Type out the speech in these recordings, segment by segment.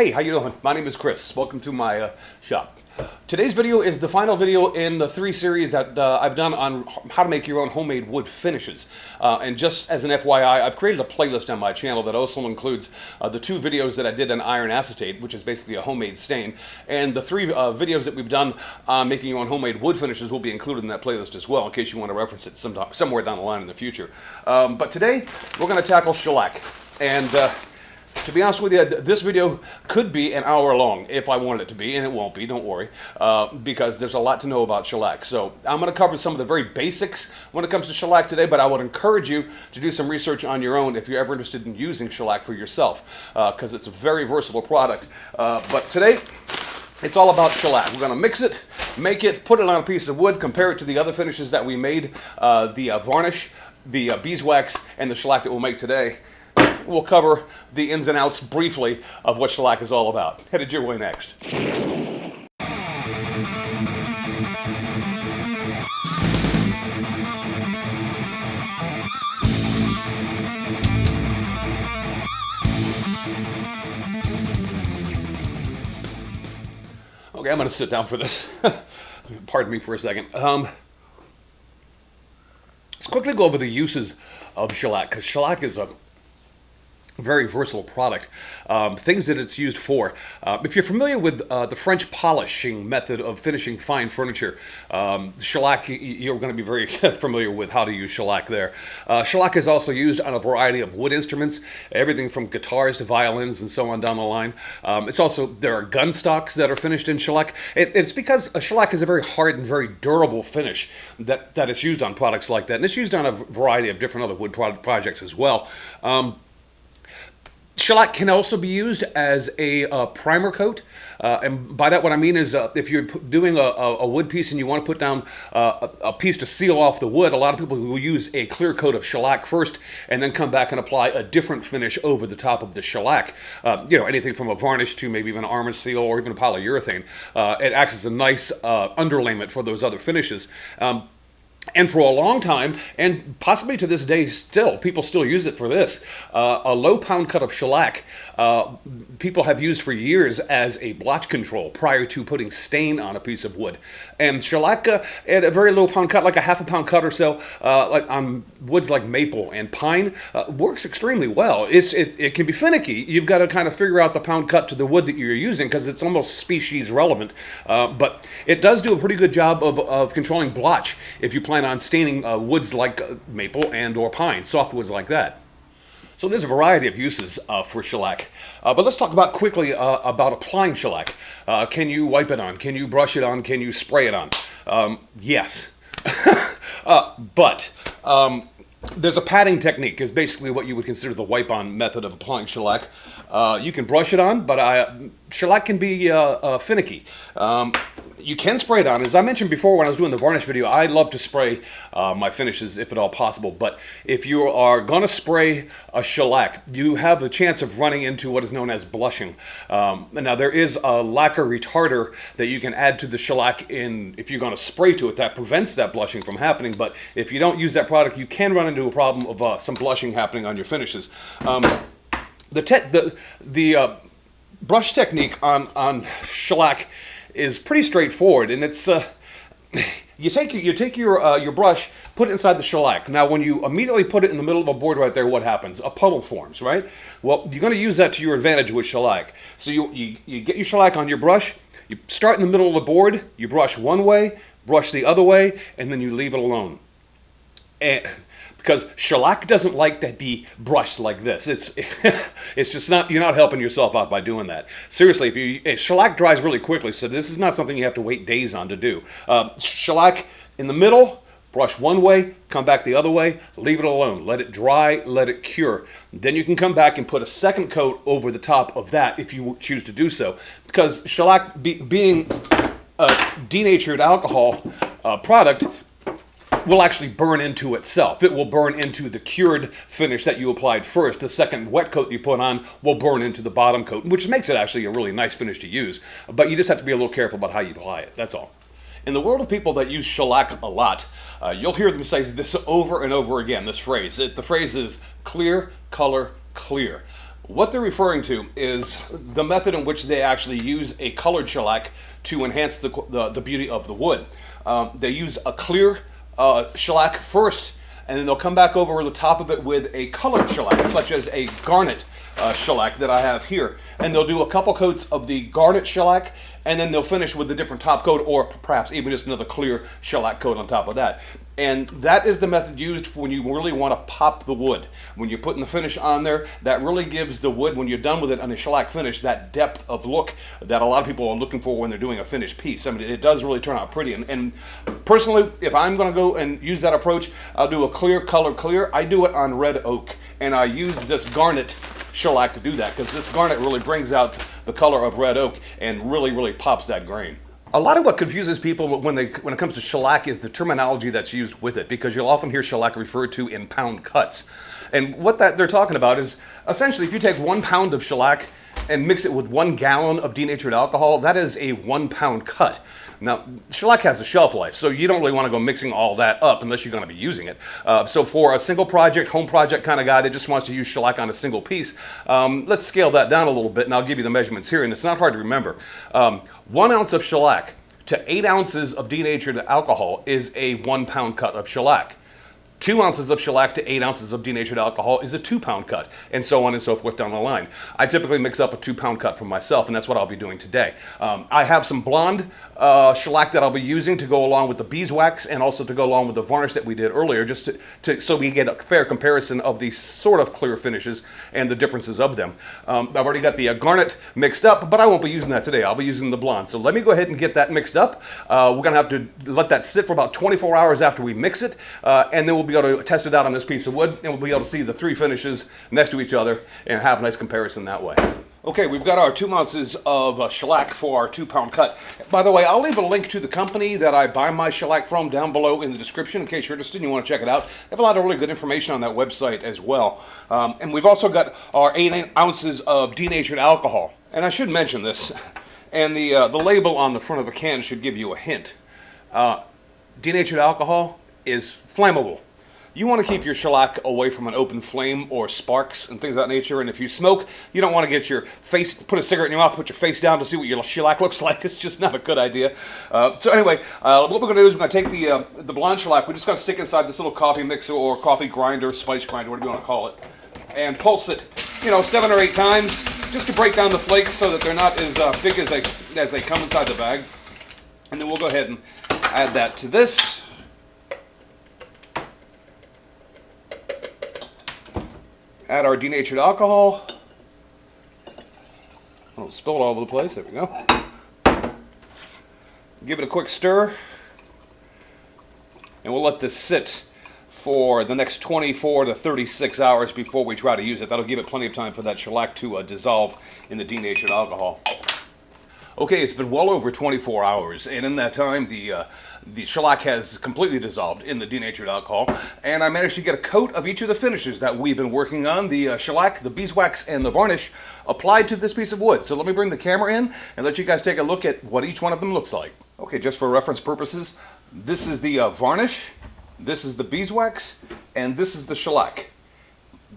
Hey, how you doing? My name is Chris. Welcome to my shop. Today's video is the final video in the 3 series that I've done on how to make your own homemade wood finishes. And just as an FYI, I've created a playlist on my channel that also includes the 2 videos that I did on iron acetate, which is basically a homemade stain. And the 3 videos that we've done on making your own homemade wood finishes will be included in that playlist as well, in case you want to reference it somewhere down the line in the future. But today, we're going to tackle shellac. And to be honest with you, this video could be an hour long if I wanted it to be, and it won't be, don't worry, because there's a lot to know about shellac. So I'm going to cover some of the very basics when it comes to shellac today, but I would encourage you to do some research on your own if you're ever interested in using shellac for yourself, because it's a very versatile product. But today, it's all about shellac. We're going to mix it, make it, put it on a piece of wood, compare it to the other finishes that we made, the varnish, the beeswax, and the shellac that we'll make today. We'll cover the ins and outs briefly of what shellac is all about. Headed your way next. Okay, I'm going to sit down for this. Pardon me for a second. Let's quickly go over the uses of shellac, because shellac is a very versatile product. Things that it's used for. If you're familiar with the French polishing method of finishing fine furniture, shellac, you're going to be very familiar with how to use shellac there. Shellac is also used on a variety of wood instruments, everything from guitars to violins and so on down the line. There are gun stocks that are finished in shellac. It's because shellac is a very hard and very durable finish that it's used on products like that. And it's used on a variety of different other wood projects as well. Shellac can also be used as a primer coat, and by that what I mean is if you're doing a wood piece and you want to put down a piece to seal off the wood, a lot of people will use a clear coat of shellac first and then come back and apply a different finish over the top of the shellac. Anything from a varnish to maybe even an armor seal or even a polyurethane. It acts as a nice underlayment for those other finishes. And for a long time, and possibly to this day still, people still use it for this. A low pound cut of shellac people have used for years as a blotch control prior to putting stain on a piece of wood. And shellac at a very low pound cut, like a half a pound cut or so, like on woods like maple and pine, works extremely well. It can be finicky. You've got to kind of figure out the pound cut to the wood that you're using because it's almost species relevant. But it does do a pretty good job of controlling blotch if you plan on staining woods like maple and or pine, soft woods like that. So there's a variety of uses for shellac. But let's talk quickly about applying shellac. Can you wipe it on? Can you brush it on? Can you spray it on? Yes. But there's a patting technique is basically what you would consider the wipe-on method of applying shellac. You can brush it on, but shellac can be finicky. You can spray it on. As I mentioned before when I was doing the varnish video, I love to spray my finishes if at all possible. But if you are going to spray a shellac, you have the chance of running into what is known as blushing. Now there is a lacquer retarder that you can add to the shellac if you're going to spray to it that prevents that blushing from happening. But if you don't use that product, you can run into a problem of some blushing happening on your finishes. The brush technique on shellac is pretty straightforward, and it's you take your brush, put it inside the shellac. Now when you immediately put it in the middle of a board right there, what happens? A puddle forms, right? Well, you're going to use that to your advantage with shellac. So you get your shellac on your brush, you start in the middle of the board, you brush one way, brush the other way, and then you leave it alone. Because shellac doesn't like to be brushed like this. It's just not, you're not helping yourself out by doing that. Seriously, shellac dries really quickly, so this is not something you have to wait days on to do. Shellac in the middle, brush one way, come back the other way, leave it alone. Let it dry, let it cure. Then you can come back and put a second coat over the top of that if you choose to do so. Because shellac, being a denatured alcohol product, will actually burn into itself. It will burn into the cured finish that you applied first. The second wet coat you put on will burn into the bottom coat, which makes it actually a really nice finish to use. But you just have to be a little careful about how you apply it, that's all. In the world of people that use shellac a lot, you'll hear them say this over and over again, this phrase. The phrase is clear, color, clear. What they're referring to is the method in which they actually use a colored shellac to enhance the beauty of the wood. They use a clear shellac first, and then they'll come back over the top of it with a colored shellac, such as a garnet shellac that I have here. And they'll do a couple coats of the garnet shellac, and then they'll finish with a different top coat, or perhaps even just another clear shellac coat on top of that. And that is the method used for when you really want to pop the wood. When you're putting the finish on there, that really gives the wood, when you're done with it on a shellac finish, that depth of look that a lot of people are looking for when they're doing a finished piece. I mean, it does really turn out pretty. And personally, if I'm going to go and use that approach, I'll do a clear, color clear. I do it on red oak, and I use this garnet shellac to do that, because this garnet really brings out the color of red oak and really pops that grain. A lot of what confuses people when it comes to shellac is the terminology that's used with it, because you'll often hear shellac referred to in pound cuts. And what they're talking about is essentially if you take 1 pound of shellac and mix it with 1 gallon of denatured alcohol, that is a 1 pound cut. Now, shellac has a shelf life, so you don't really want to go mixing all that up unless you're going to be using it. So for a single project, home project kind of guy that just wants to use shellac on a single piece, let's scale that down a little bit, and I'll give you the measurements here, and it's not hard to remember. 1 ounce of shellac to 8 ounces of denatured alcohol is a 1 pound cut of shellac. 2 ounces of shellac to 8 ounces of denatured alcohol is a 2 pound cut, and so on and so forth down the line. I typically mix up a 2 pound cut for myself, and that's what I'll be doing today. I have some blonde shellac that I'll be using to go along with the beeswax, and also to go along with the varnish that we did earlier, just so we get a fair comparison of these sort of clear finishes and the differences of them. I've already got the garnet mixed up, but I won't be using that today. I'll be using the blonde. So let me go ahead and get that mixed up. We're going to have to let that sit for about 24 hours after we mix it, and then we'll be able to test it out on this piece of wood, and we'll be able to see the 3 finishes next to each other and have a nice comparison that way. Okay, we've got our 2 ounces of shellac for our 2 pound cut. By the way, I'll leave a link to the company that I buy my shellac from down below in the description in case you're interested and you want to check it out. They have a lot of really good information on that website as well. And we've also got our 8 ounces of denatured alcohol. And I should mention this, and the label on the front of the can should give you a hint. Denatured alcohol is flammable. You want to keep your shellac away from an open flame or sparks and things of that nature. And if you smoke, you don't want to get your face, put a cigarette in your mouth, put your face down to see what your shellac looks like. It's just not a good idea. So anyway, what we're going to do is we're going to take the blonde shellac. We're just going to stick inside this little coffee mixer or coffee grinder, spice grinder, whatever you want to call it, and pulse it, 7 or 8 times, just to break down the flakes so that they're not as big as they come inside the bag. And then we'll go ahead and add that to this. Add our denatured alcohol. Don't spill it all over the place. There we go. Give it a quick stir. And we'll let this sit for the next 24 to 36 hours before we try to use it. That'll give it plenty of time for that shellac to dissolve in the denatured alcohol. Okay, it's been well over 24 hours, and in that time, the shellac has completely dissolved in the denatured alcohol, and I managed to get a coat of each of the finishes that we've been working on, the shellac, the beeswax, and the varnish, applied to this piece of wood. So let me bring the camera in and let you guys take a look at what each one of them looks like. Okay, just for reference purposes, this is the varnish, this is the beeswax, and this is the shellac.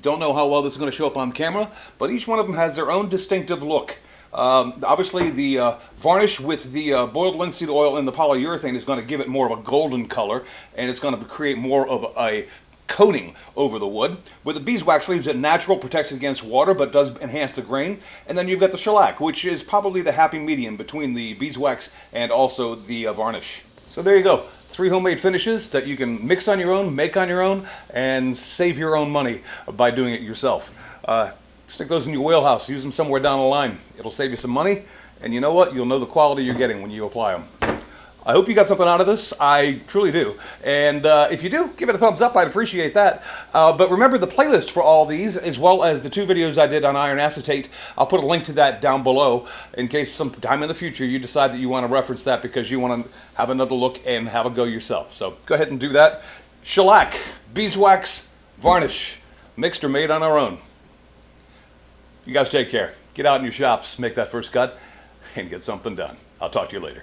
Don't know how well this is going to show up on camera, but each one of them has their own distinctive look. Obviously the varnish with the boiled linseed oil and the polyurethane is going to give it more of a golden color, and it's going to create more of a coating over the wood. With the beeswax, leaves it natural, protects it against water, but does enhance the grain. And then you've got the shellac, which is probably the happy medium between the beeswax and also the varnish. So there you go. 3 homemade finishes that you can mix on your own, make on your own, and save your own money by doing it yourself. Stick those in your wheelhouse. Use them somewhere down the line. It'll save you some money, and you know what? You'll know the quality you're getting when you apply them. I hope you got something out of this. I truly do. And if you do, give it a thumbs up. I'd appreciate that. But remember the playlist for all these, as well as the 2 videos I did on iron acetate. I'll put a link to that down below in case sometime in the future you decide that you want to reference that because you want to have another look and have a go yourself. So go ahead and do that. Shellac, beeswax, varnish, mixed or made on our own. You guys take care. Get out in your shops, make that first cut, and get something done. I'll talk to you later.